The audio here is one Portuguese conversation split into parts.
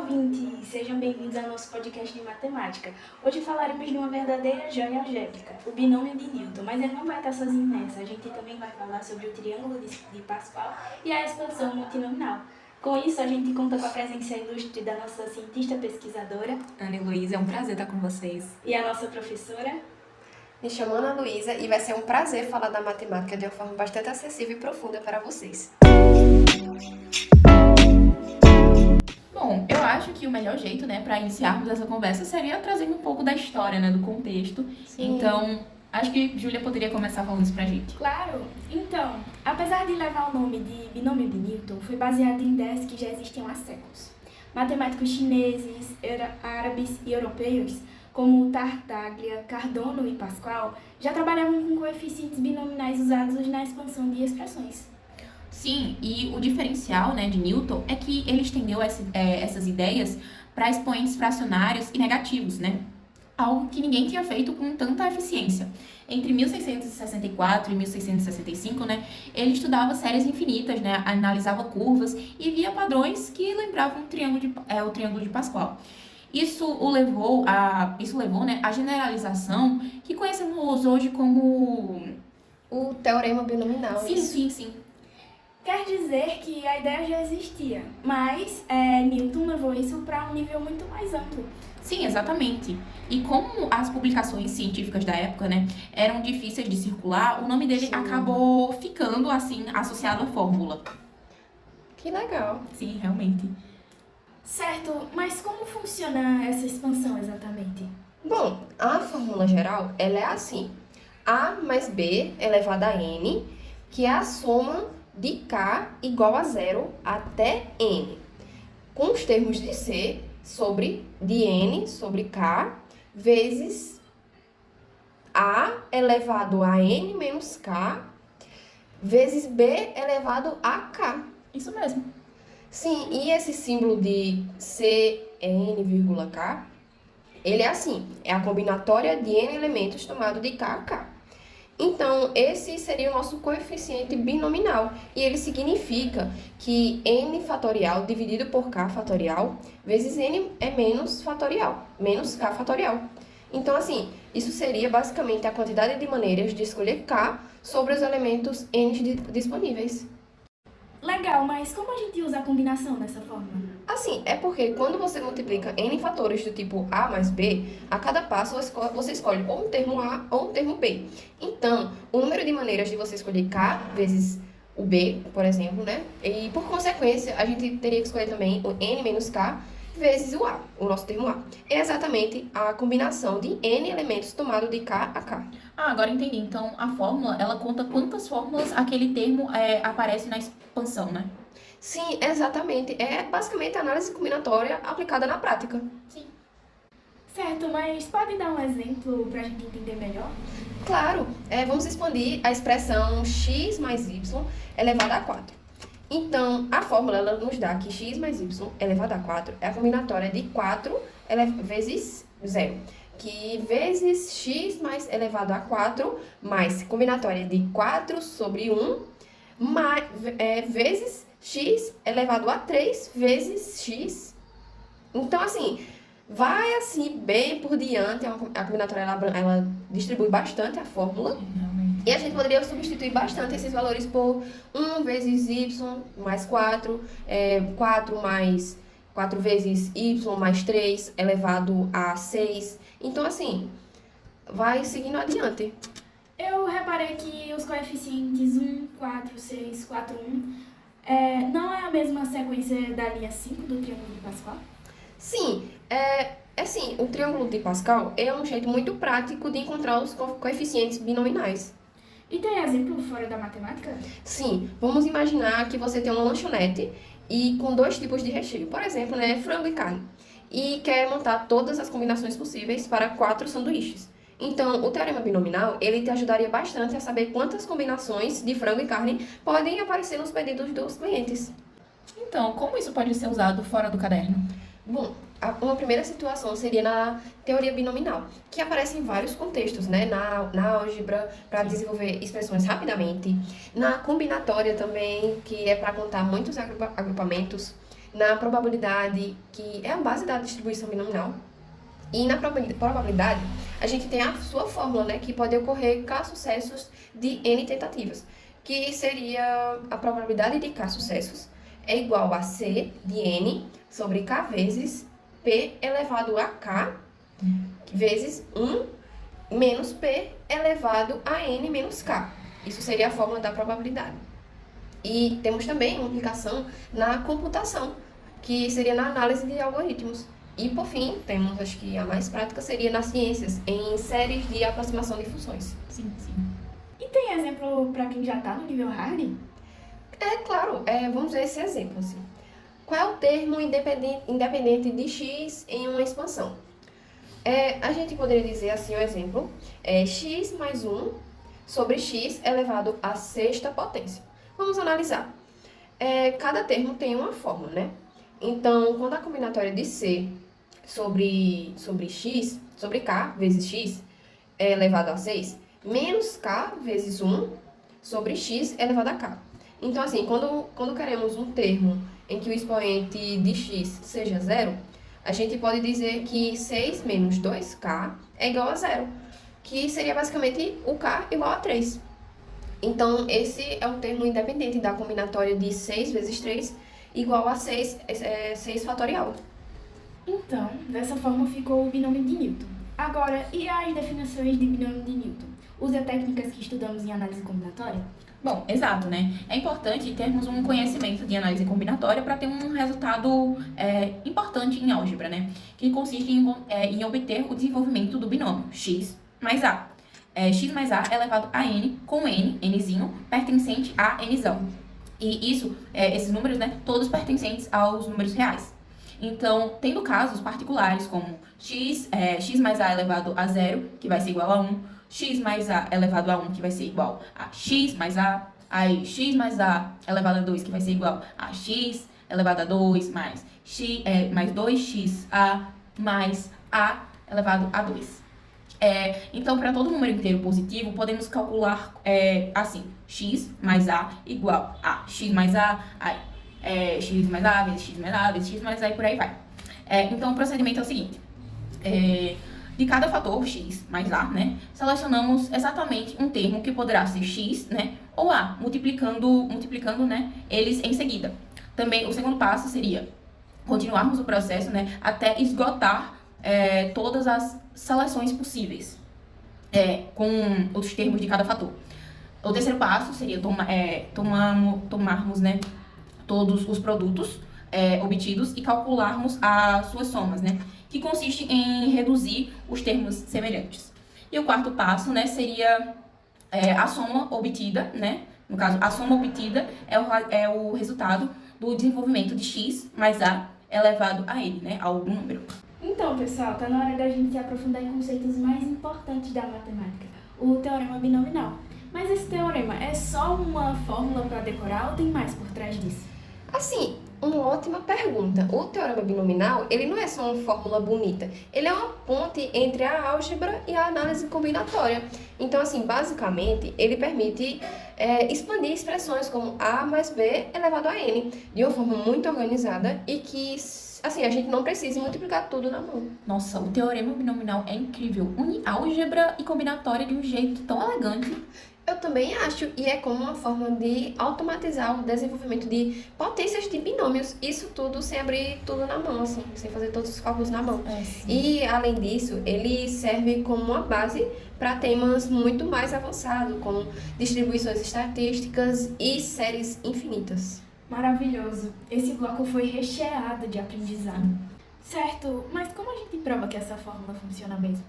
ouvintes! Sejam bem-vindos ao nosso podcast de matemática. Hoje falaremos de uma verdadeira joia algébrica, o binômio de Newton, mas ele não vai estar sozinho nessa. A gente também vai falar sobre o triângulo de Pascal e a expansão multinominal. Com isso, a gente conta com a presença ilustre da nossa cientista pesquisadora, Ana e Luísa, é um prazer estar com vocês. E a nossa professora. Me chamo Ana Luísa e vai ser um prazer falar da matemática de uma forma bastante acessível e profunda para vocês. Bom, eu acho que o melhor jeito, para iniciarmos essa conversa seria trazendo um pouco da história, do contexto. Sim. Então, acho que Júlia poderia começar falando isso pra gente. Claro! Então, apesar de levar o nome de binômio de Newton, foi baseado em ideias que já existiam há séculos. Matemáticos chineses, árabes e europeus, como Tartaglia, Cardano e Pascal, já trabalhavam com coeficientes binominais usados na expansão de expressões. Sim, e o diferencial de Newton é que ele estendeu essas ideias para expoentes fracionários e negativos, algo que ninguém tinha feito com tanta eficiência. Entre 1664 e 1665, ele estudava séries infinitas, analisava curvas e via padrões que lembravam o triângulo de Pascal. Isso levou à generalização que conhecemos hoje como o teorema binominal. Sim. Quer dizer que a ideia já existia, mas Newton levou isso para um nível muito mais amplo. Sim, exatamente. E como as publicações científicas da época, eram difíceis de circular, o nome dele acabou ficando, assim, associado à fórmula. Que legal. Sim, realmente. Certo, mas como funciona essa expansão exatamente? Bom, a fórmula geral, ela é assim. A mais B elevado a N, que é a soma de K igual a zero até N. Com os termos de C de N sobre K, vezes A elevado a N menos K, vezes B elevado a K. Isso mesmo. Sim, e esse símbolo de Cn,K, ele é assim, é a combinatória de N elementos tomado de K a K. Então, esse seria o nosso coeficiente binominal, e ele significa que N fatorial dividido por K fatorial vezes N é menos fatorial, menos K fatorial. Então, assim, isso seria basicamente a quantidade de maneiras de escolher K sobre os elementos N disponíveis. Legal, mas como a gente usa a combinação dessa forma? Assim, é porque quando você multiplica N fatores do tipo A mais B, a cada passo você escolhe ou um termo A ou um termo B. Então, o número de maneiras de você escolher K vezes o B, por exemplo, E por consequência, a gente teria que escolher também o N menos K vezes o A, o nosso termo A. É exatamente a combinação de N elementos tomado de K a K. Ah, agora entendi. Então, a fórmula, ela conta quantas fórmulas aquele termo aparece na expansão, Sim, exatamente. É basicamente a análise combinatória aplicada na prática. Sim. Certo, mas pode dar um exemplo para a gente entender melhor? Claro, vamos expandir a expressão x mais y elevado a 4. Então, a fórmula ela nos dá que x mais y elevado a 4 é a combinatória de 4 vezes 0. Que vezes x mais elevado a 4 mais combinatória de 4 sobre 1 vezes x elevado a 3 vezes x. Então, assim, vai assim bem por diante. A combinatória ela distribui bastante a fórmula. E a gente poderia substituir bastante esses valores por 1 vezes y mais 4, 4 mais 4 vezes y mais 3 elevado a 6. Então, assim, vai seguindo adiante. Eu reparei que os coeficientes 1, 4, 6, 4, 1 não é a mesma sequência da linha 5 do triângulo de Pascal? Sim, assim, o triângulo de Pascal é um jeito muito prático de encontrar os coeficientes binominais. E tem exemplo fora da matemática? Sim, vamos imaginar que você tem uma lanchonete e com 2 tipos de recheio, por exemplo, frango e carne, e quer montar todas as combinações possíveis para 4 sanduíches. Então, o teorema binominal, ele te ajudaria bastante a saber quantas combinações de frango e carne podem aparecer nos pedidos dos clientes. Então, como isso pode ser usado fora do caderno? Bom, uma primeira situação seria na teoria binominal, que aparece em vários contextos, na álgebra, para desenvolver expressões rapidamente, na combinatória também, que é para contar muitos agrupamentos, na probabilidade, que é a base da distribuição binominal. E na probabilidade, a gente tem a sua fórmula, né, que pode ocorrer K sucessos de N tentativas, que seria a probabilidade de K sucessos é igual a C de N sobre K vezes P elevado a K vezes 1 menos P elevado a N menos K. Isso seria a fórmula da probabilidade. E temos também uma aplicação na computação, que seria na análise de algoritmos. E, por fim, temos, acho que a mais prática seria nas ciências, em séries de aproximação de funções. Sim. E tem exemplo para quem já está no nível hard? É, claro, vamos ver esse exemplo, assim. Qual é o termo independente de x em uma expansão? A gente poderia dizer assim, o exemplo, x mais 1 sobre x elevado à sexta potência. Vamos analisar. Cada termo tem uma fórmula, né? Então, quando a combinatória de c sobre x, sobre k vezes x é elevado a 6, menos k vezes 1 sobre x elevado a k. Então, assim, quando queremos um termo em que o expoente de x seja zero, a gente pode dizer que 6 menos 2k é igual a zero, que seria basicamente o k igual a 3. Então, esse é um termo independente da combinatória de 6 vezes 3 igual a 6 fatorial. Então, dessa forma ficou o binômio de Newton. Agora, e as definições de binômio de Newton? Usa técnicas que estudamos em análise combinatória? Bom, exato, né? É importante termos um conhecimento de análise combinatória para ter um resultado importante em álgebra, né? Que consiste em obter o desenvolvimento do binômio x mais a. X mais a elevado a n com n, nzinho, pertencente a nzão. E isso, esses números, né, todos pertencentes aos números reais. Então, tendo casos particulares como x mais a elevado a 0, que vai ser igual a 1, x mais a elevado a 1, que vai ser igual a x mais a, aí x mais a elevado a 2, que vai ser igual a x elevado a 2, mais 2xa mais a elevado a 2. Então, para todo número inteiro positivo, podemos calcular assim, x mais a igual a x mais a, x mais a vezes x mais a vezes x mais a e por aí vai. Então, o procedimento é o seguinte. De cada fator x mais a, né, selecionamos exatamente um termo que poderá ser x, né, ou a, multiplicando, né, eles em seguida. Também, o segundo passo seria continuarmos o processo, né, até esgotar todas as seleções possíveis com os termos de cada fator. O terceiro passo seria tomarmos, né, todos os produtos obtidos e calcularmos as suas somas, né, que consiste em reduzir os termos semelhantes. E o quarto passo, né, seria a soma obtida, né, no caso, a soma obtida é o resultado do desenvolvimento de x mais a elevado a n, né, a algum número. Então, pessoal, tá na hora da gente se aprofundar em conceitos mais importantes da matemática, o teorema binominal. Mas esse teorema é só uma fórmula para decorar ou tem mais por trás disso? Assim, uma ótima pergunta. O teorema binominal, ele não é só uma fórmula bonita. Ele é uma ponte entre a álgebra e a análise combinatória. Então, assim, basicamente, ele permite expandir expressões como A mais B elevado a N de uma forma muito organizada e que, assim, a gente não precisa multiplicar tudo na mão. Nossa, o teorema binominal é incrível. Une álgebra e combinatória de um jeito tão elegante. Eu também acho, e é como uma forma de automatizar o desenvolvimento de potências de binômios. Isso tudo sem abrir tudo na mão, assim, sem fazer todos os cálculos na mão. E, além disso, ele serve como uma base para temas muito mais avançados, como distribuições estatísticas e séries infinitas. Maravilhoso! Esse bloco foi recheado de aprendizado. Certo, mas como a gente prova que essa fórmula funciona mesmo?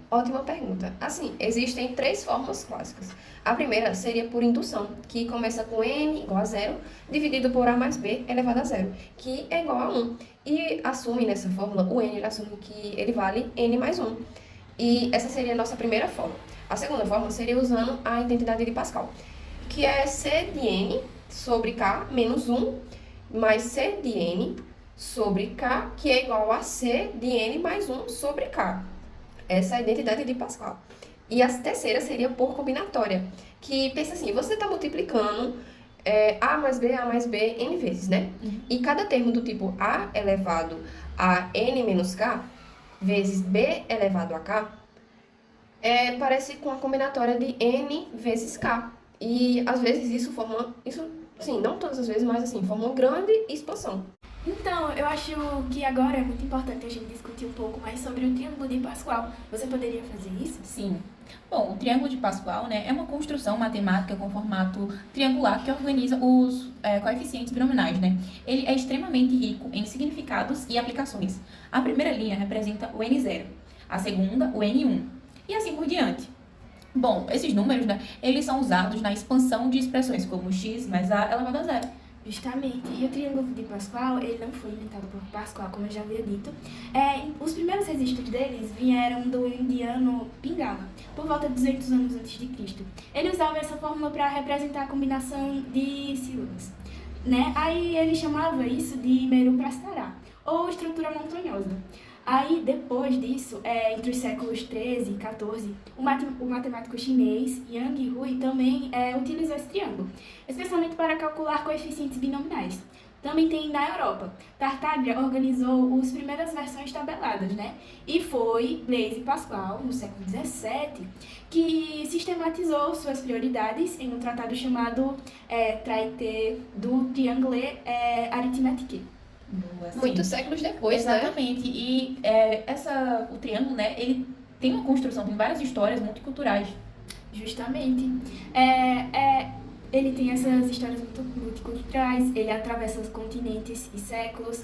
Ótima pergunta. Assim, existem 3 fórmulas clássicas. A primeira seria por indução, que começa com n igual a 0, dividido por a mais b elevado a 0, que é igual a 1. E assume nessa fórmula, o n ele assume que ele vale n mais 1. E essa seria a nossa primeira fórmula. A segunda fórmula seria usando a identidade de Pascal, que é c de n sobre k menos 1, mais c de n sobre k, que é igual a c de n mais 1 sobre k. Essa é a identidade de Pascal. E a terceira seria por combinatória, que pensa assim, você está multiplicando A mais B, N vezes, né? E cada termo do tipo A elevado a N menos K vezes B elevado a K parece com a combinatória de N vezes K. E às vezes sim, não todas as vezes, mas assim, forma uma grande expansão. Então, eu acho que agora é muito importante a gente discutir um pouco mais sobre o triângulo de Pascal. Você poderia fazer isso? Sim. Bom, o triângulo de Pascal, né, é uma construção matemática com formato triangular que organiza os coeficientes binomiais, né? Ele é extremamente rico em significados e aplicações. A primeira linha representa o N0, a segunda, o N1, e assim por diante. Bom, esses números, né, eles são usados na expansão de expressões como x mais a elevado a zero. Justamente. E o triângulo de Pascal, ele não foi inventado por Pascal, como eu já havia dito. Os primeiros registros deles vieram do indiano Pingala, por volta de 200 anos antes de Cristo. Ele usava essa fórmula para representar a combinação de sílabas, né? Aí ele chamava isso de Meru-Prastará, ou estrutura montanhosa. Aí, depois disso, entre os séculos 13 e 14, o matemático chinês Yang Hui também utilizou esse triângulo, especialmente para calcular coeficientes binomiais. Também tem na Europa. Tartaglia organizou as primeiras versões tabeladas, né? E foi Blaise Pascal, no século 17, que sistematizou suas prioridades em um tratado chamado Traité du Triangle Arithmétique. Muitos séculos depois, exatamente. Né? E o triângulo, né, ele tem uma construção, tem várias histórias multiculturais. Justamente. Ele tem essas histórias multiculturais, ele atravessa os continentes e séculos.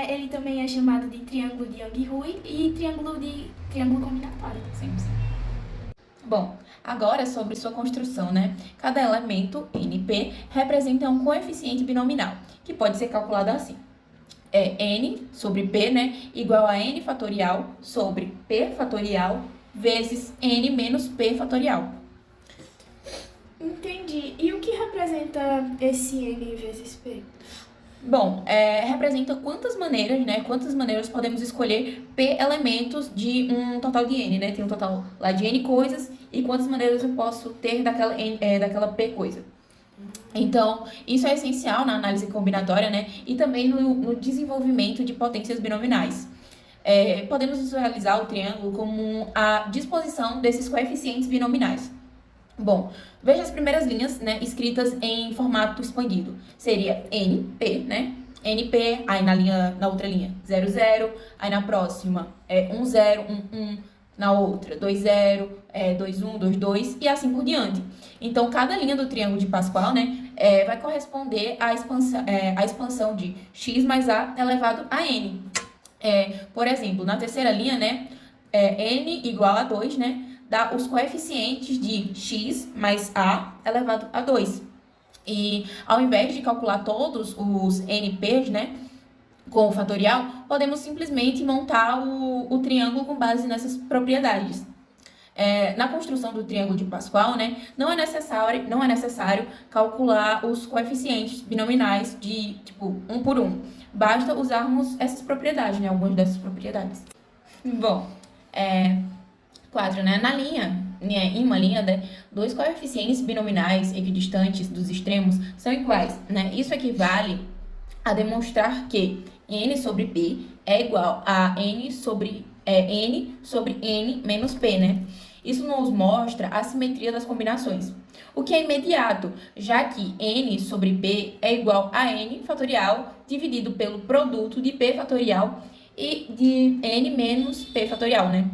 Ele também é chamado de triângulo de Yang-Hui e triângulo combinatório. Sim. Bom, agora sobre sua construção, né? Cada elemento, NP, representa um coeficiente binomial, que pode ser calculado assim. N sobre P, né, igual a N fatorial sobre P fatorial vezes N menos P fatorial. Entendi. E o que representa esse N vezes P? Bom, representa quantas maneiras podemos escolher P elementos de um total de N, né? Tem um total lá de N coisas e quantas maneiras eu posso ter daquela P coisa. Então, isso é essencial na análise combinatória, né? E também no desenvolvimento de potências binomiais. Podemos visualizar o triângulo como a disposição desses coeficientes binominais. Bom, veja as primeiras linhas, né, escritas em formato expandido. Seria NP, né? NP, aí na outra linha 0, 0, aí na próxima 1, 0, 1, 1, na outra 2, 0, 2, 1, 2, 2 e assim por diante. Então, cada linha do triângulo de Pascal, né, vai corresponder à expansão de x mais a elevado a n. Por exemplo, na terceira linha, né, n igual a 2, né, dá os coeficientes de x mais a elevado a 2. E ao invés de calcular todos os NPs, né, com o fatorial, podemos simplesmente montar o triângulo com base nessas propriedades. Na construção do triângulo de Pascal, né, não é necessário calcular os coeficientes binomiais de tipo 1 por 1. Basta usarmos essas propriedades, né, algumas dessas propriedades. Bom, 4, né, em uma linha, né, dois coeficientes binomiais equidistantes dos extremos são iguais, né? Isso equivale a demonstrar que n sobre p é igual a n sobre n menos p, né? Isso nos mostra a simetria das combinações, o que é imediato, já que n sobre p é igual a n fatorial dividido pelo produto de p fatorial e de n menos p fatorial, né?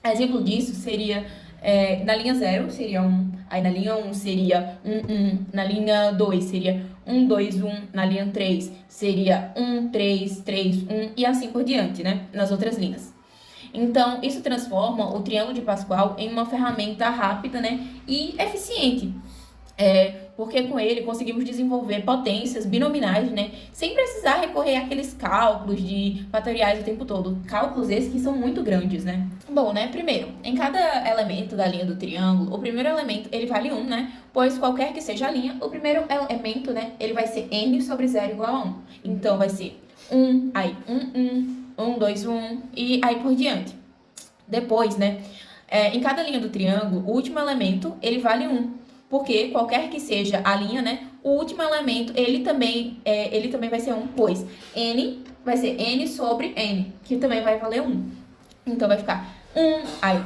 Exemplo disso seria, na linha 0 seria 1, aí na linha 1 seria 1, 1, na linha 2 seria 1, 2, 1, na linha 3 seria 1, 3, 3, 1 e assim por diante, né? Nas outras linhas. Então, isso transforma o triângulo de Pascal em uma ferramenta rápida, né, e eficiente. Porque com ele conseguimos desenvolver potências binominais, né, sem precisar recorrer àqueles cálculos de fatoriais o tempo todo. Cálculos esses que são muito grandes, né? Bom, né, primeiro, em cada elemento da linha do triângulo, o primeiro elemento, ele vale 1, né? Pois qualquer que seja a linha, o primeiro elemento, né, ele vai ser n sobre 0 igual a 1. Então, vai ser 1, aí 1, 1, 1, 2, 1 e aí por diante. Depois, né, em cada linha do triângulo, o último elemento, ele vale 1. porque qualquer que seja a linha, né, o último elemento, ele também vai ser 1, pois n vai ser n sobre n, que também vai valer 1. Então, vai ficar 1, aí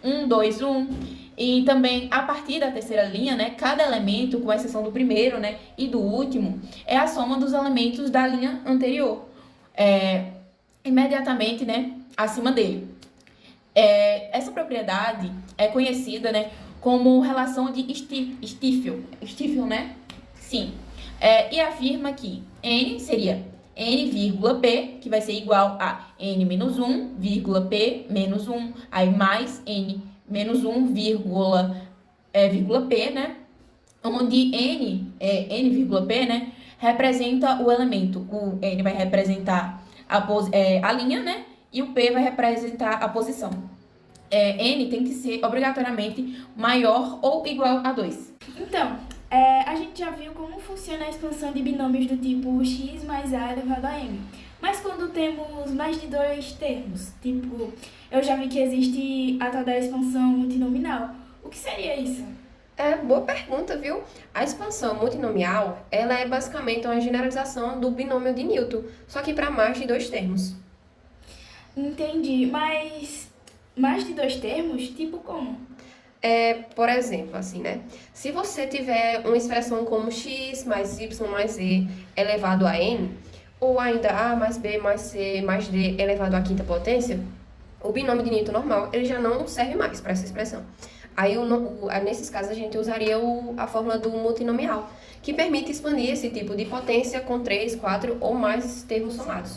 1, 2, 1. E também, a partir da terceira linha, né, cada elemento, com exceção do primeiro, né, e do último, é a soma dos elementos da linha anterior, imediatamente, né, acima dele. Essa propriedade é conhecida, né, como relação de Stiefel, né? Sim. E afirma que n seria n,p, que vai ser igual a n menos 1, p menos 1, aí mais n menos 1, p, né? Onde n,p, né, representa o elemento. O n vai representar a linha, né? E o p vai representar a posição. N tem que ser obrigatoriamente maior ou igual a 2. Então, a gente já viu como funciona a expansão de binômios do tipo x mais a elevado a m. Mas quando temos mais de 2 termos, tipo, eu já vi que existe a tal da expansão multinomial. O que seria isso? Boa pergunta, viu? A expansão multinomial, ela é basicamente uma generalização do binômio de Newton, só que para mais de 2 termos. Entendi, mas mais de 2 termos? Tipo como? Por exemplo, assim, né? Se você tiver uma expressão como x mais y mais z elevado a n, ou ainda a mais b mais c mais d elevado à quinta potência, o binômio de Newton normal, ele já não serve mais para essa expressão. Aí, nesses casos, a gente usaria a fórmula do multinomial, que permite expandir esse tipo de potência com 3, 4 ou mais termos somados.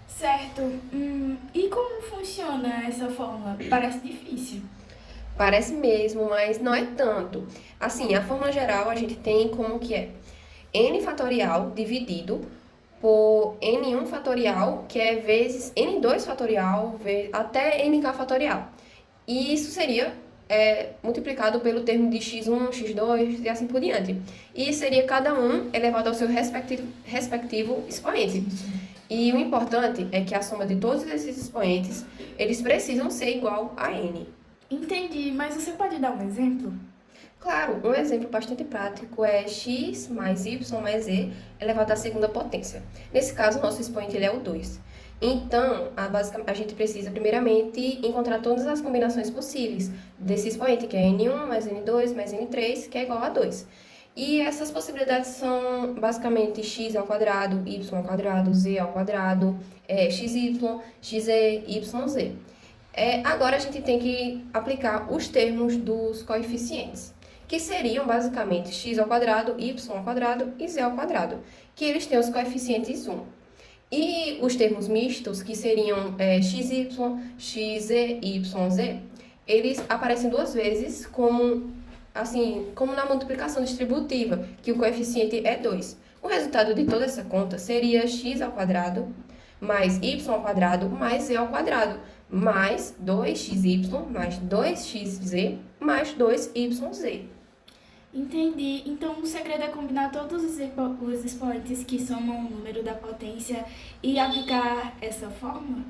Certo. E como funciona essa fórmula? Parece difícil. Parece mesmo, mas não é tanto. Assim, a fórmula geral a gente tem como que é n fatorial dividido por n1 fatorial, que é vezes n2 fatorial, até nk fatorial. E isso seria multiplicado pelo termo de x1, x2 e assim por diante. E seria cada um elevado ao seu respectivo expoente. E o importante é que a soma de todos esses expoentes, eles precisam ser igual a n. Entendi, mas você pode dar um exemplo? Claro, um exemplo bastante prático é x mais y mais z elevado à segunda potência. Nesse caso, o nosso expoente ele é o 2. Então, a gente precisa primeiramente encontrar todas as combinações possíveis desse expoente, que é n1 mais n2 mais n3, que é igual a 2. E essas possibilidades são basicamente x ao quadrado, y ao quadrado, z ao quadrado, xy, xz, yz. Agora a gente tem que aplicar os termos dos coeficientes, que seriam basicamente x ao quadrado, y ao quadrado e z ao quadrado, que eles têm os coeficientes 1. E os termos mistos, que seriam xy, xz, yz, eles aparecem 2 vezes como na multiplicação distributiva, que o coeficiente é 2. O resultado de toda essa conta seria x ao quadrado mais y ao quadrado mais z ao quadrado, mais 2xy mais 2xz mais 2yz. Entendi. Então, o segredo é combinar todos os expoentes que somam o número da potência e aplicar essa fórmula?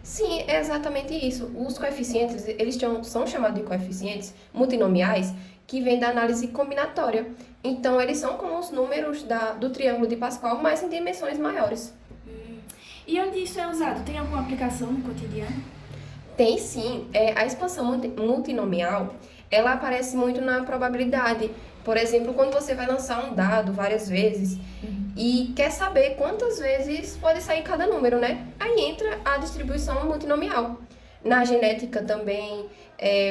Sim, é exatamente isso. Os coeficientes, eles são chamados de coeficientes multinomiais, que vêm da análise combinatória. Então, eles são como os números do triângulo de Pascal, mas em dimensões maiores. E onde isso é usado? Tem alguma aplicação no cotidiano? Tem sim. A expansão multinomial, ela aparece muito na probabilidade. Por exemplo, quando você vai lançar um dado várias vezes e quer saber quantas vezes pode sair cada número, né? Aí entra a distribuição multinomial. Na genética também,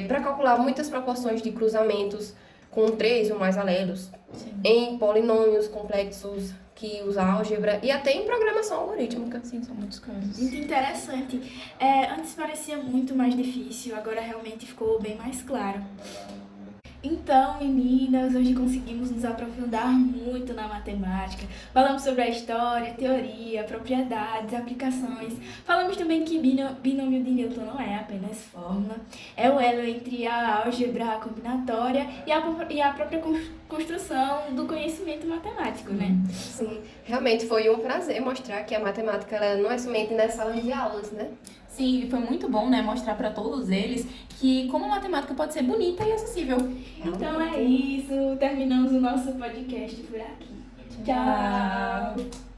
para calcular muitas proporções de cruzamentos com 3 ou mais alelos, em polinômios complexos que usa álgebra e até em programação algorítmica. Sim, são muitos casos. Muito interessante. Antes parecia muito mais difícil, agora realmente ficou bem mais claro. Então, meninas, hoje conseguimos nos aprofundar muito na matemática. Falamos sobre a história, teoria, propriedades, aplicações. Falamos também que binômio de Newton não é apenas fórmula, é o elo entre a álgebra combinatória e a própria construção do conhecimento matemático, né? Sim, realmente foi um prazer mostrar que a matemática ela não é somente nas salas de aulas, né? Sim, foi muito bom, né, mostrar para todos eles que como a matemática pode ser bonita e acessível. Então é isso, terminamos o nosso podcast por aqui. Tchau!